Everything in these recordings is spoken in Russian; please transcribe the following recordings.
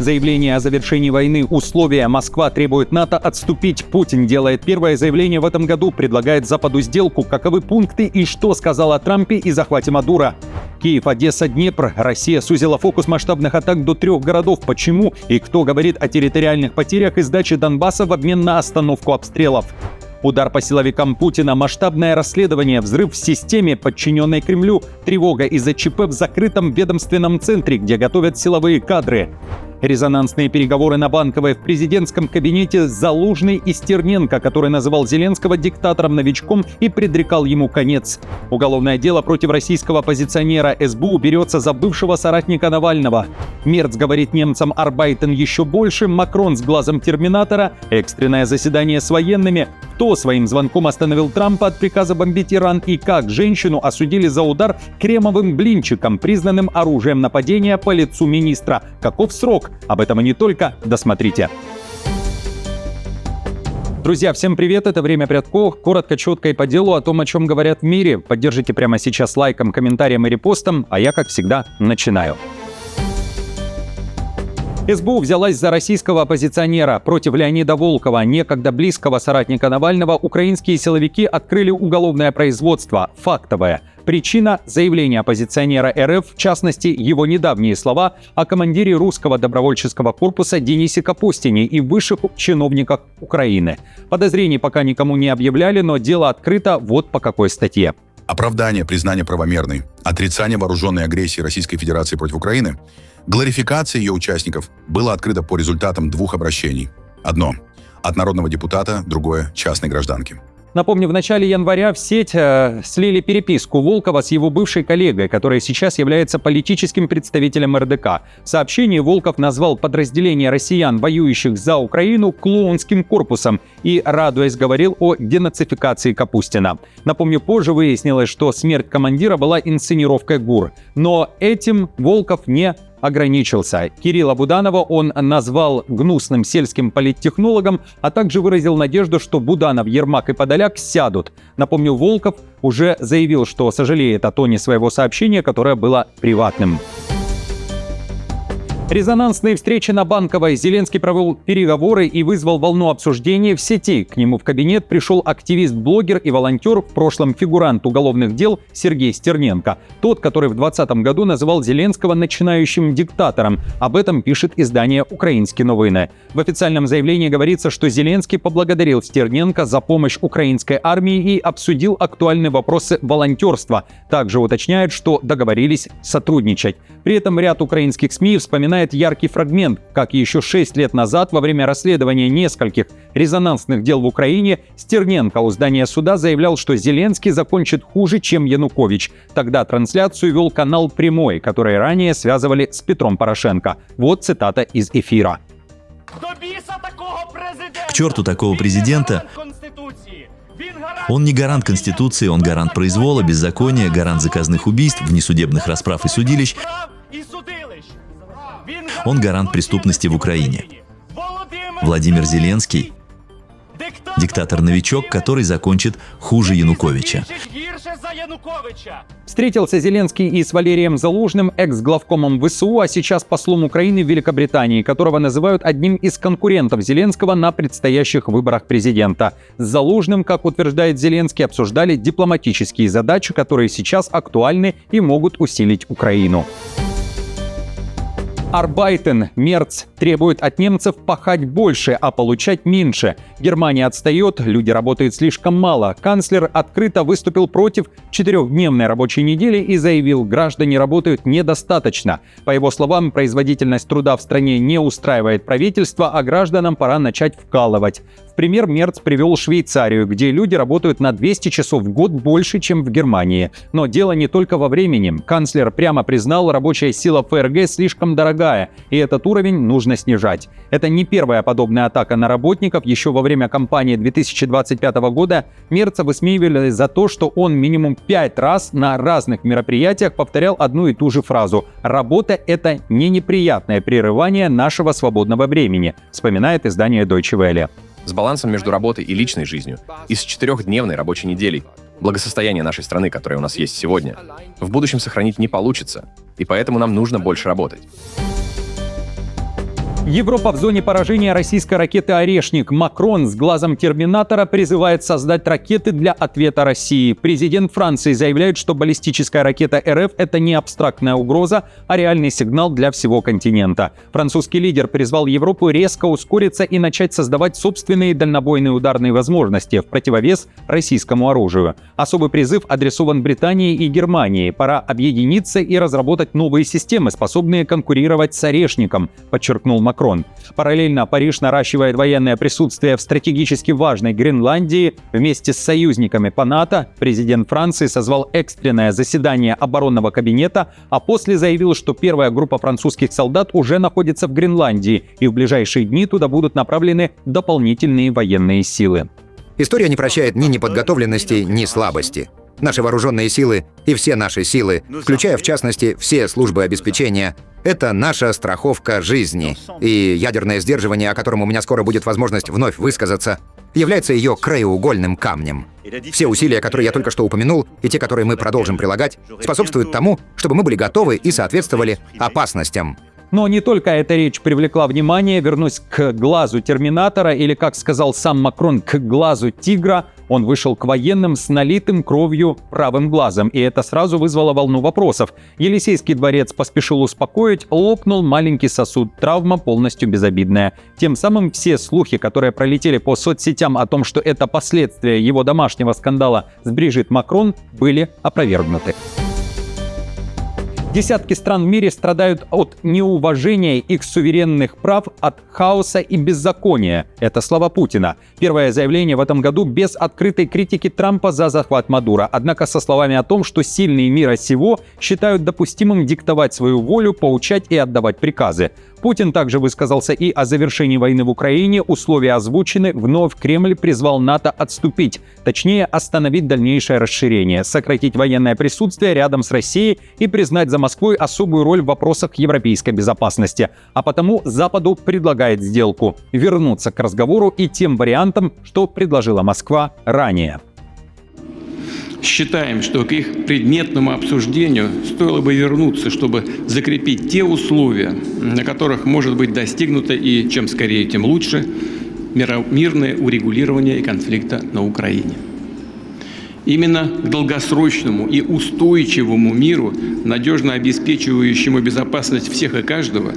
Заявление о завершении войны. Условия. Москва требует НАТО отступить. Путин делает первое заявление в этом году. Предлагает Западу сделку. Каковы пункты и что сказал о Трампе и захвате Мадуро? Киев, Одесса, Днепр. Россия сузила фокус масштабных атак до 3 городов. Почему? И кто говорит о территориальных потерях и сдаче Донбасса в обмен на остановку обстрелов? Удар по силовикам Путина, масштабное расследование, взрыв в системе, подчиненной Кремлю, тревога из-за ЧП в закрытом ведомственном центре, где готовят силовые кадры. Резонансные переговоры на Банковой. В президентском кабинете Залужный и Стерненко, который называл Зеленского диктатором-новичком и предрекал ему конец. Уголовное дело против российского оппозиционера. СБУ берется за бывшего соратника Навального. Мерц говорит немцам «Арбайтен» еще больше. Макрон с глазом терминатора. Экстренное заседание с военными. Кто своим звонком остановил Трампа от приказа бомбить Иран и как женщину осудили за удар кремовым блинчиком, признанным оружием нападения по лицу министра. Каков срок? Об этом и не только. Досмотрите. Друзья, всем привет, это «Время Прядко». Коротко, четко и по делу о том, о чем говорят в мире. Поддержите прямо сейчас лайком, комментарием и репостом, а я, как всегда, начинаю. СБУ взялась за российского оппозиционера. Против Леонида Волкова, некогда близкого соратника Навального, украинские силовики открыли уголовное производство. Фактовое. Причина – заявление оппозиционера РФ, в частности, его недавние слова о командире русского добровольческого корпуса Денисе Капустине и высших чиновниках Украины. Подозрений пока никому не объявляли, но дело открыто вот по какой статье. Оправдание признания правомерной, отрицание вооруженной агрессии Российской Федерации против Украины, глорификация ее участников было открыто по результатам 2 обращений. Одно – от народного депутата, другое – частной гражданки. Напомню, в начале января в сеть слили переписку Волкова с его бывшей коллегой, которая сейчас является политическим представителем РДК. В сообщении Волков назвал подразделение россиян, воюющих за Украину, клоунским корпусом и, радуясь, говорил о денацификации Капустина. Напомню, позже выяснилось, что смерть командира была инсценировкой ГУР. Но этим Волков не ограничился. Кирилла Буданова он назвал гнусным сельским политтехнологом, а также выразил надежду, что Буданов, Ермак и Подоляк сядут. Напомню, Волков уже заявил, что сожалеет о тоне своего сообщения, которое было приватным. Резонансные встречи на Банковой. Зеленский провел переговоры и вызвал волну обсуждений в сети. К нему в кабинет пришел активист, блогер и волонтер, в прошлом фигурант уголовных дел Сергей Стерненко. Тот, который в 2020 году называл Зеленского начинающим диктатором. Об этом пишет издание «Украинские новины». В официальном заявлении говорится, что Зеленский поблагодарил Стерненко за помощь украинской армии и обсудил актуальные вопросы волонтерства. Также уточняют, что договорились сотрудничать. При этом ряд украинских СМИ вспоминает яркий фрагмент, как еще 6 лет назад во время расследования нескольких резонансных дел в Украине Стерненко у здания суда заявлял, что Зеленский закончит хуже, чем Янукович. Тогда трансляцию вел канал «Прямой», который ранее связывали с Петром Порошенко. Вот цитата из эфира. К черту такого президента! Он не гарант Конституции, он гарант произвола, беззакония, гарант заказных убийств, внесудебных расправ и судилищ. Он гарант преступности в Украине. Владимир Зеленский – диктатор-новичок, который закончит хуже Януковича. Встретился Зеленский и с Валерием Залужным, экс-главкомом ВСУ, а сейчас послом Украины в Великобритании, которого называют одним из конкурентов Зеленского на предстоящих выборах президента. С Залужным, как утверждает Зеленский, обсуждали дипломатические задачи, которые сейчас актуальны и могут усилить Украину. Арбайтен. Мерц требует от немцев пахать больше, а получать меньше. Германия отстает, люди работают слишком мало. Канцлер открыто выступил против 4-дневной рабочей недели и заявил, граждане работают недостаточно. По его словам, производительность труда в стране не устраивает правительство, а гражданам пора начать вкалывать. В пример Мерц привел Швейцарию, где люди работают на 200 часов в год больше, чем в Германии. Но дело не только во времени. Канцлер прямо признал, рабочая сила ФРГ слишком дорогая, и этот уровень нужно снижать. Это не первая подобная атака на работников. Еще во время кампании 2025 года Мерца высмеивали за то, что он минимум 5 раз на разных мероприятиях повторял одну и ту же фразу: «Работа – это не неприятное прерывание нашего свободного времени», вспоминает издание Deutsche Welle. С балансом между работой и личной жизнью, и с 4-дневной рабочей неделей, благосостояние нашей страны, которое у нас есть сегодня, в будущем сохранить не получится, и поэтому нам нужно больше работать. Европа в зоне поражения российской ракеты «Орешник». Макрон с глазом терминатора призывает создать ракеты для ответа России. Президент Франции заявляет, что баллистическая ракета РФ – это не абстрактная угроза, а реальный сигнал для всего континента. Французский лидер призвал Европу резко ускориться и начать создавать собственные дальнобойные ударные возможности в противовес российскому оружию. Особый призыв адресован Британии и Германии. Пора объединиться и разработать новые системы, способные конкурировать с «Орешником», подчеркнул Макрон. Параллельно Париж наращивает военное присутствие в стратегически важной Гренландии. Вместе с союзниками по НАТО президент Франции созвал экстренное заседание оборонного кабинета, а после заявил, что первая группа французских солдат уже находится в Гренландии, и в ближайшие дни туда будут направлены дополнительные военные силы. История не прощает ни неподготовленности, ни слабости. Наши вооруженные силы и все наши силы, включая в частности все службы обеспечения, это наша страховка жизни. И ядерное сдерживание, о котором у меня скоро будет возможность вновь высказаться, является ее краеугольным камнем. Все усилия, которые я только что упомянул, и те, которые мы продолжим прилагать, способствуют тому, чтобы мы были готовы и соответствовали опасностям. Но не только эта речь привлекла внимание. Вернусь к глазу терминатора, или, как сказал сам Макрон, к глазу тигра. Он вышел к военным с налитым кровью правым глазом, и это сразу вызвало волну вопросов. Елисейский дворец поспешил успокоить, лопнул маленький сосуд, травма полностью безобидная. Тем самым все слухи, которые пролетели по соцсетям о том, что это последствия его домашнего скандала с Брижит Макрон, были опровергнуты. Десятки стран в мире страдают от неуважения их суверенных прав, от хаоса и беззакония. Это слова Путина. Первое заявление в этом году без открытой критики Трампа за захват Мадуро. Однако со словами о том, что сильные мира сего считают допустимым диктовать свою волю, поучать и отдавать приказы. Путин также высказался и о завершении войны в Украине. Условия озвучены. Вновь Кремль призвал НАТО отступить. Точнее, остановить дальнейшее расширение, сократить военное присутствие рядом с Россией и признать за Москвой особую роль в вопросах европейской безопасности. А потому Западу предлагает сделку – вернуться к разговору и тем вариантам, что предложила Москва ранее. Считаем, что к их предметному обсуждению стоило бы вернуться, чтобы закрепить те условия, на которых может быть достигнуто и чем скорее, тем лучше, мирное урегулирование конфликта на Украине. Именно к долгосрочному и устойчивому миру, надежно обеспечивающему безопасность всех и каждого,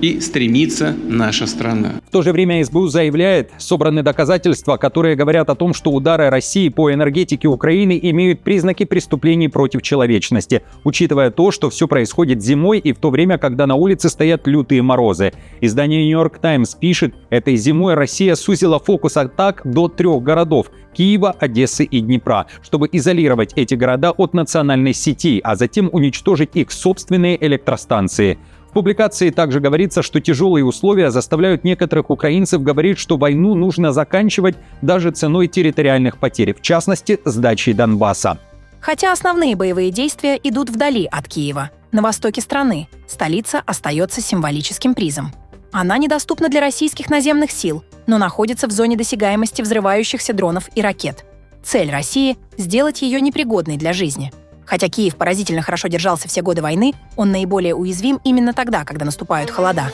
и стремится наша страна. В то же время СБУ заявляет, собраны доказательства, которые говорят о том, что удары России по энергетике Украины имеют признаки преступлений против человечности, учитывая то, что все происходит зимой и в то время, когда на улице стоят лютые морозы. Издание New York Times пишет, этой зимой Россия сузила фокус атак до 3 городов – Киева, Одессы и Днепра, чтобы изолировать эти города от национальной сети, а затем уничтожить их собственные электростанции. В публикации также говорится, что тяжелые условия заставляют некоторых украинцев говорить, что войну нужно заканчивать даже ценой территориальных потерь, в частности, сдачей Донбасса. Хотя основные боевые действия идут вдали от Киева, на востоке страны, столица остается символическим призом. Она недоступна для российских наземных сил, но находится в зоне досягаемости взрывающихся дронов и ракет. Цель России – сделать ее непригодной для жизни. Хотя Киев поразительно хорошо держался все годы войны, он наиболее уязвим именно тогда, когда наступают холода.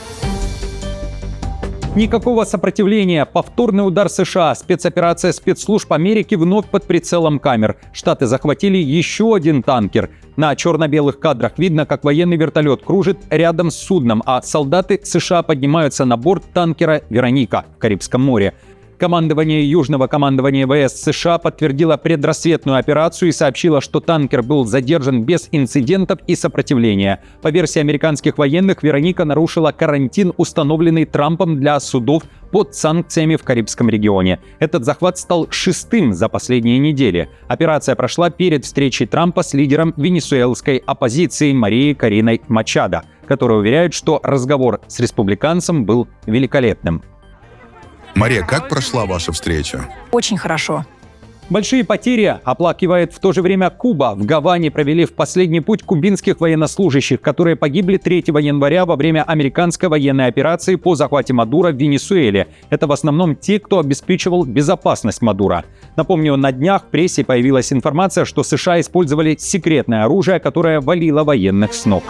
Никакого сопротивления. Повторный удар США. Спецоперация спецслужб Америки вновь под прицелом камер. Штаты захватили еще один танкер. На черно-белых кадрах видно, как военный вертолет кружит рядом с судном, а солдаты США поднимаются на борт танкера «Вероника» в Карибском море. Командование Южного командования ВС США подтвердило предрассветную операцию и сообщило, что танкер был задержан без инцидентов и сопротивления. По версии американских военных, «Вероника» нарушила карантин, установленный Трампом для судов под санкциями в Карибском регионе. Этот захват стал 6-м за последние недели. Операция прошла перед встречей Трампа с лидером венесуэльской оппозиции Марией Кориной Мачадо, которая уверяет, что разговор с республиканцем был великолепным. Мария, как прошла ваша встреча? Очень хорошо. Большие потери оплакивает в то же время Куба. В Гаване провели в последний путь кубинских военнослужащих, которые погибли 3 января во время американской военной операции по захвату Мадуро в Венесуэле. Это в основном те, кто обеспечивал безопасность Мадуро. Напомню, на днях в прессе появилась информация, что США использовали секретное оружие, которое валило военных с ног.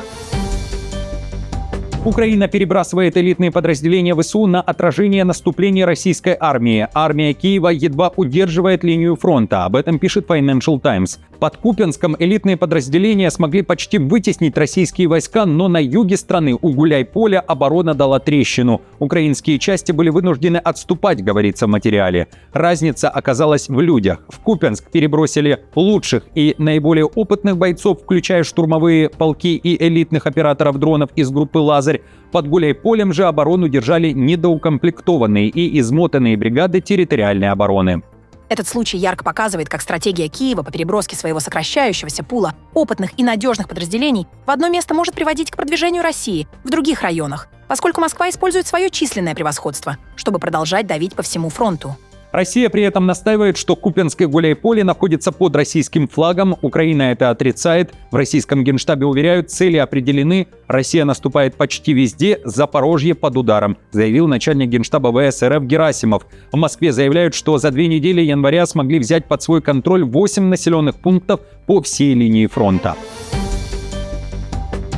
Украина перебрасывает элитные подразделения ВСУ на отражение наступления российской армии. Армия Киева едва удерживает линию фронта. Об этом пишет Financial Times. Под Купянском элитные подразделения смогли почти вытеснить российские войска, но на юге страны у Гуляйполя оборона дала трещину. Украинские части были вынуждены отступать, говорится в материале. Разница оказалась в людях. В Купянск перебросили лучших и наиболее опытных бойцов, включая штурмовые полки и элитных операторов дронов из группы «Лазарь». Под Гуляйполем же оборону держали недоукомплектованные и измотанные бригады территориальной обороны. Этот случай ярко показывает, как стратегия Киева по переброске своего сокращающегося пула опытных и надежных подразделений в одно место может приводить к продвижению России в других районах, поскольку Москва использует свое численное превосходство, чтобы продолжать давить по всему фронту. Россия при этом настаивает, что Купянское Гуляйполе находится под российским флагом. Украина это отрицает. В российском генштабе уверяют, цели определены. Россия наступает почти везде. Запорожье под ударом, заявил начальник генштаба ВС РФ Герасимов. В Москве заявляют, что за 2 недели января смогли взять под свой контроль 8 населенных пунктов по всей линии фронта.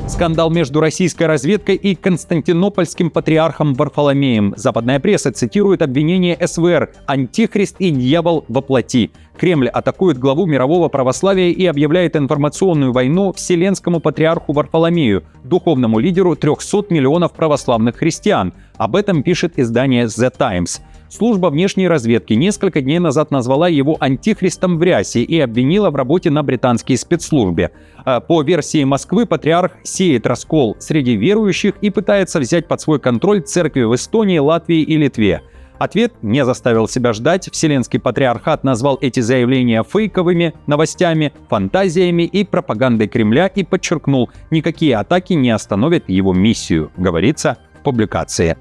Скандал между российской разведкой и константинопольским патриархом Варфоломеем. Западная пресса цитирует обвинение СВР «Антихрист и дьявол во плоти». Кремль атакует главу мирового православия и объявляет информационную войну Вселенскому патриарху Варфоломею, духовному лидеру 300 миллионов православных христиан. Об этом пишет издание The Times. Служба внешней разведки несколько дней назад назвала его антихристом в рясе и обвинила в работе на британские спецслужбы. По версии Москвы, патриарх сеет раскол среди верующих и пытается взять под свой контроль церкви в Эстонии, Латвии и Литве. Ответ не заставил себя ждать. Вселенский патриархат назвал эти заявления фейковыми новостями, фантазиями и пропагандой Кремля и подчеркнул, никакие атаки не остановят его миссию, говорится в публикации.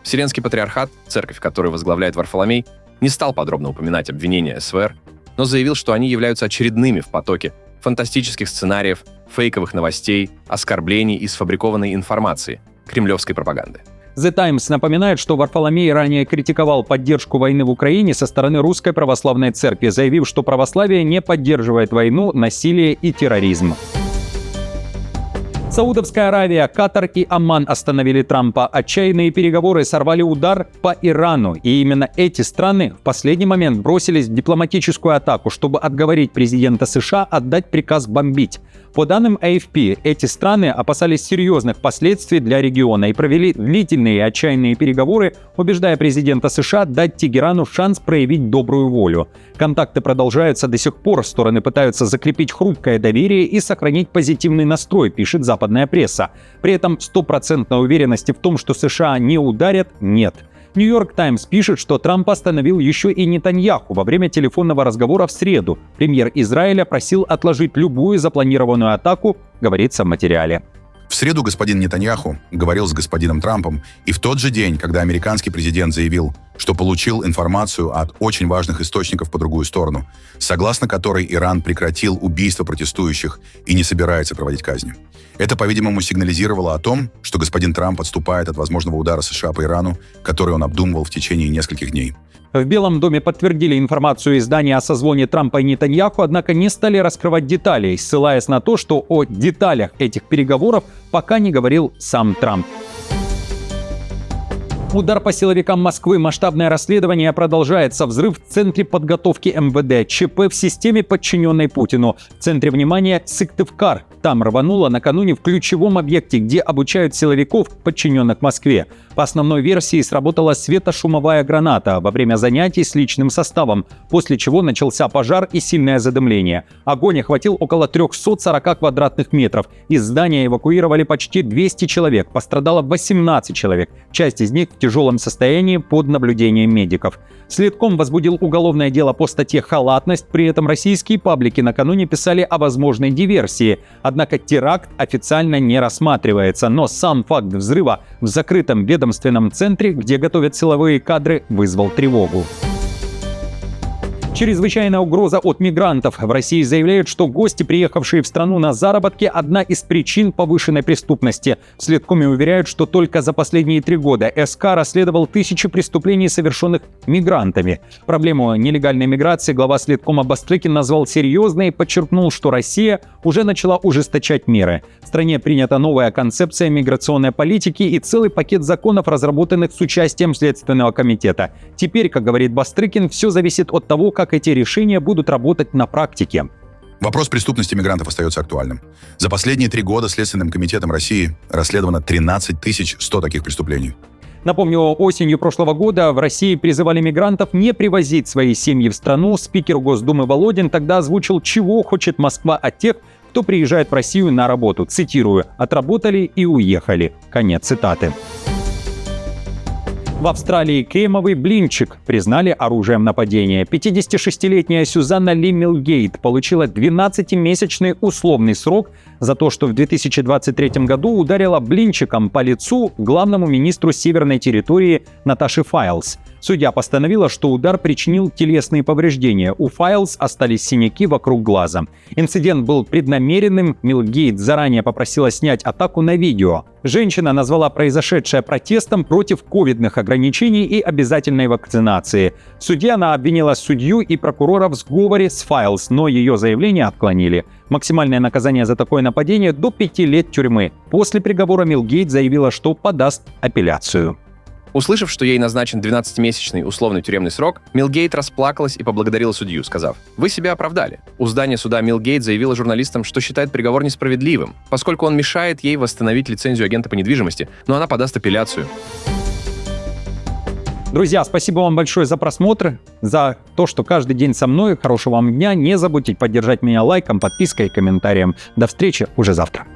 Вселенский патриархат, церковь, которую возглавляет Варфоломей, не стал подробно упоминать обвинения СВР, но заявил, что они являются очередными в потоке фантастических сценариев, фейковых новостей, оскорблений и сфабрикованной информации кремлевской пропаганды. The Times напоминает, что Варфоломей ранее критиковал поддержку войны в Украине со стороны Русской Православной Церкви, заявив, что православие не поддерживает войну, насилие и терроризм. Саудовская Аравия, Катар и Оман остановили Трампа. Отчаянные переговоры сорвали удар по Ирану. И именно эти страны в последний момент бросились в дипломатическую атаку, чтобы отговорить президента США отдать приказ бомбить. По данным AFP, эти страны опасались серьезных последствий для региона и провели длительные и отчаянные переговоры, убеждая президента США дать Тегерану шанс проявить добрую волю. Контакты продолжаются до сих пор, стороны пытаются закрепить хрупкое доверие и сохранить позитивный настрой, пишет западная пресса. При этом стопроцентной уверенности в том, что США не ударят, нет. Нью-Йорк Таймс пишет, что Трамп остановил еще и Нетаньяху во время телефонного разговора в среду. Премьер Израиля просил отложить любую запланированную атаку, говорится в материале. В среду господин Нетаньяху говорил с господином Трампом, и в тот же день, когда американский президент заявил, что получил информацию от очень важных источников по другую сторону, согласно которой Иран прекратил убийство протестующих и не собирается проводить казни. Это, по-видимому, сигнализировало о том, что господин Трамп отступает от возможного удара США по Ирану, который он обдумывал в течение нескольких дней. В Белом доме подтвердили информацию издания о созвоне Трампа и Нетаньяху, однако не стали раскрывать деталей, ссылаясь на то, что о деталях этих переговоров пока не говорил сам Трамп. Удар по силовикам Москвы. Масштабное расследование продолжается. Взрыв в центре подготовки МВД. ЧП в системе, подчиненной Путину. В центре внимания Сыктывкар. Там рвануло накануне в ключевом объекте, где обучают силовиков, подчиненных Москве. По основной версии сработала светошумовая граната во время занятий с личным составом, после чего начался пожар и сильное задымление. Огонь охватил около 340 квадратных метров. Из здания эвакуировали почти 200 человек. Пострадало 18 человек. Часть из них в тяжелом состоянии под наблюдением медиков. Следком возбудил уголовное дело по статье «Халатность». При этом российские паблики накануне писали о возможной диверсии. Однако теракт официально не рассматривается. Но сам факт взрыва в закрытом ведомственном центре, где готовят силовые кадры, вызвал тревогу. Чрезвычайная угроза от мигрантов. В России заявляют, что гости, приехавшие в страну на заработки, одна из причин повышенной преступности. В следкоме уверяют, что только за последние 3 года СК расследовал тысячи преступлений, совершенных мигрантами. Проблему нелегальной миграции глава следкома Бастрыкин назвал серьезной и подчеркнул, что Россия уже начала ужесточать меры. В стране принята новая концепция миграционной политики и целый пакет законов, разработанных с участием Следственного комитета. Теперь, как говорит Бастрыкин, все зависит от того, как эти решения будут работать на практике. Вопрос преступности мигрантов остается актуальным. За последние 3 года Следственным комитетом России расследовано 13 100 таких преступлений. Напомню, осенью прошлого года в России призывали мигрантов не привозить свои семьи в страну. Спикер Госдумы Володин тогда озвучил, чего хочет Москва от тех, кто приезжает в Россию на работу. Цитирую: «Отработали и уехали». Конец цитаты. В Австралии кремовый блинчик признали оружием нападения. 56-летняя Сюзанна Ли Милгейт получила 12-месячный условный срок за то, что в 2023 году ударила блинчиком по лицу главному министру Северной территории Наташе Файлс. Судья постановила, что удар причинил телесные повреждения. У Файлс остались синяки вокруг глаза. Инцидент был преднамеренным. Милгейт заранее попросила снять атаку на видео. Женщина назвала произошедшее протестом против ковидных ограничений и обязательной вакцинации. В суде она обвинила судью и прокурора в сговоре с Файлс, но ее заявление отклонили. Максимальное наказание за такое нападение — до 5 лет тюрьмы. После приговора Милгейт заявила, что подаст апелляцию. Услышав, что ей назначен 12-месячный условный тюремный срок, Милгейт расплакалась и поблагодарила судью, сказав: «Вы себя оправдали». У здания суда Милгейт заявила журналистам, что считает приговор несправедливым, поскольку он мешает ей восстановить лицензию агента по недвижимости, но она подаст апелляцию. Друзья, спасибо вам большое за просмотр, за то, что каждый день со мной. Хорошего вам дня. Не забудьте поддержать меня лайком, подпиской и комментарием. До встречи уже завтра.